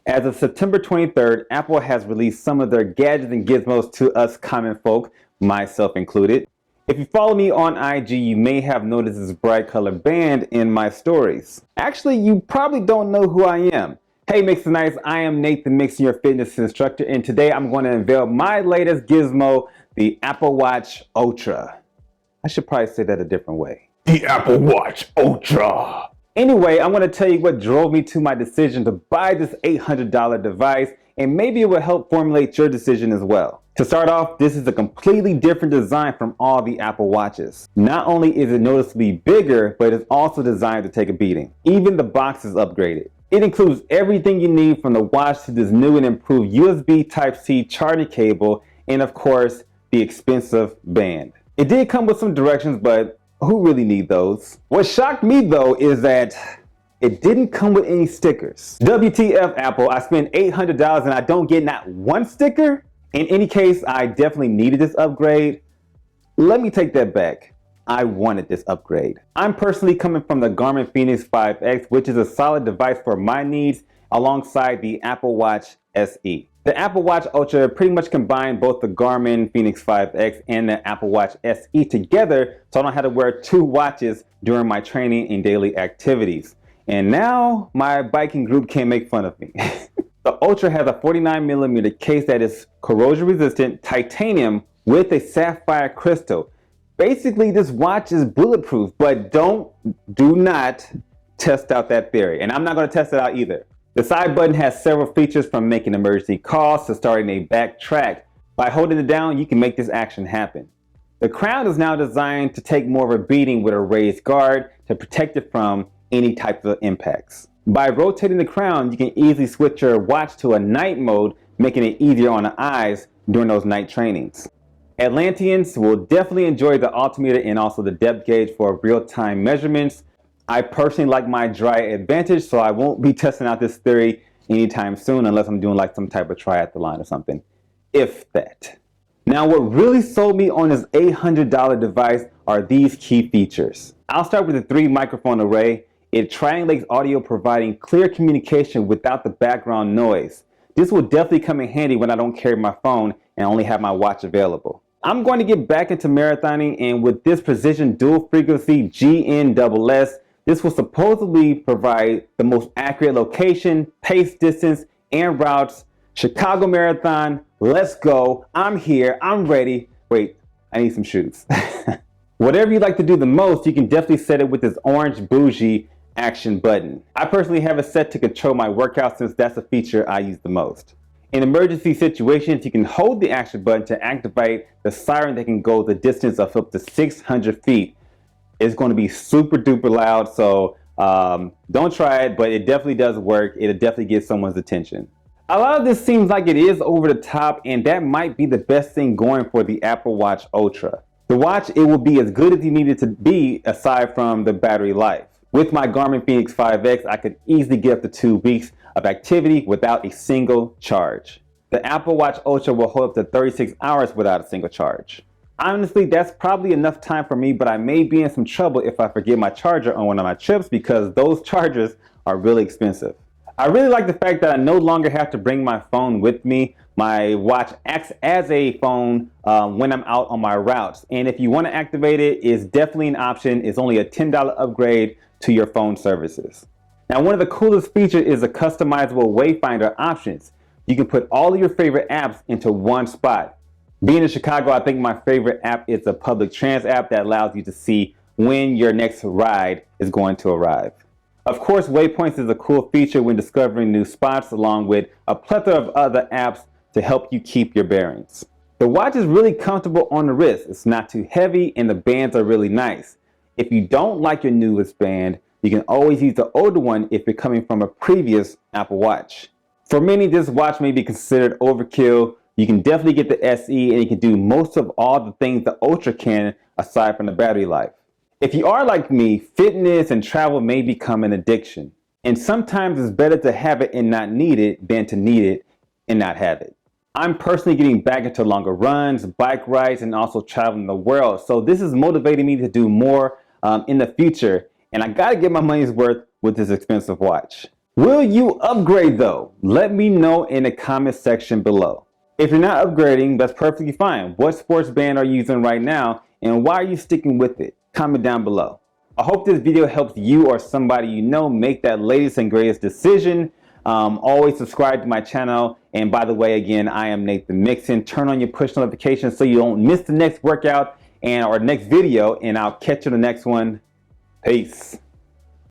As of September 23rd, Apple has released some of their gadgets and gizmos to us common folk, myself included. If you follow me on IG, you may have noticed this bright colored band in my stories. Actually, you probably don't know who I am. Hey Mixonites, I am Nathen Mixon, your fitness instructor, and today I'm going to unveil my latest gizmo, the Apple Watch Ultra. I should probably say that a different way. The Apple Watch Ultra. Anyway, I'm going to tell you what drove me to my decision to buy this $800 device, and maybe it will help formulate your decision as well. To start off, this is a completely different design from all the Apple Watches. Not only is it noticeably bigger, but it's also designed to take a beating. Even the box is upgraded. It includes everything you need from the watch to this new and improved USB Type-C charging cable, and of course, the expensive band. It did come with some directions, but who really need those? What shocked me though is that it didn't come with any stickers. WTF Apple, I spent $800 and I don't get not one sticker? In any case, I definitely needed this upgrade. Let me take that back. I wanted this upgrade. I'm personally coming from the Garmin Fenix 5X, which is a solid device for my needs, alongside the Apple Watch SE. The Apple Watch Ultra pretty much combined both the Garmin Fenix 5X and the Apple Watch SE together, so I don't have to wear two watches during my training and daily activities. And now my biking group can't make fun of me. The Ultra has a 49mm case that is corrosion resistant titanium with a sapphire crystal. Basically, this watch is bulletproof, but do not test out that theory. And I'm not going to test it out either. The side button has several features, from making emergency calls to starting a backtrack. By holding it down, you can make this action happen. The crown is now designed to take more of a beating with a raised guard to protect it from any type of impacts. By rotating the crown, you can easily switch your watch to a night mode, making it easier on the eyes during those night trainings. Atlanteans will definitely enjoy the altimeter and also the depth gauge for real-time measurements. I personally like my dry advantage, so I won't be testing out this theory anytime soon unless I'm doing like some type of triathlon or something, if that. Now, what really sold me on this $800 device are these key features. I'll start with the 3 microphone array. It triangulates audio, providing clear communication without the background noise. This will definitely come in handy when I don't carry my phone and only have my watch available. I'm going to get back into marathoning, and with this precision dual frequency GNSS, this will supposedly provide the most accurate location, pace, distance, and routes. Chicago Marathon, let's go. I'm here, I'm ready. Wait, I need some shoes. Whatever you like to do the most, you can definitely set it with this orange bougie action button. I personally have it set to control my workout, since that's a feature I use the most. In emergency situations, you can hold the action button to activate the siren that can go the distance of up to 600 feet. It's going to be super duper loud, so don't try it, but it definitely does work. It'll definitely get someone's attention. A lot of this seems like it is over the top, and that might be the best thing going for the Apple Watch Ultra. The watch, it will be as good as you need it to be, aside from the battery life. With my Garmin Fenix 5X, I could easily get up to 2 weeks of activity without a single charge. The Apple Watch Ultra will hold up to 36 hours without a single charge. Honestly, that's probably enough time for me, but I may be in some trouble if I forget my charger on one of my trips, because those chargers are really expensive. I really like the fact that I no longer have to bring my phone with me. My watch acts as a phone when I'm out on my routes. And if you want to activate it, it's definitely an option. It's only a $10 upgrade to your phone services. Now, one of the coolest features is the customizable wayfinder options. You can put all of your favorite apps into one spot. Being in Chicago, I think my favorite app is the public trans app that allows you to see when your next ride is going to arrive. Of course, waypoints is a cool feature when discovering new spots, along with a plethora of other apps to help you keep your bearings. The watch is really comfortable on the wrist. It's not too heavy, and the bands are really nice. If you don't like your newest band, you can always use the older one if you're coming from a previous Apple Watch. For many, this watch may be considered overkill. You can definitely get the SE, and you can do most of all the things the Ultra can, aside from the battery life. If you are like me, fitness and travel may become an addiction. And sometimes it's better to have it and not need it than to need it and not have it. I'm personally getting back into longer runs, bike rides, and also traveling the world. So this is motivating me to do more in the future. And I gotta get my money's worth with this expensive watch. Will you upgrade though? Let me know in the comment section below. If you're not upgrading, that's perfectly fine. What sports band are you using right now and why are you sticking with it? Comment down below. I hope this video helps you or somebody you know make that latest and greatest decision. Always subscribe to my channel. And by the way, again, I am Nathen Mixon. Turn on your push notifications so you don't miss the next workout and our next video, and I'll catch you in the next one. Peace.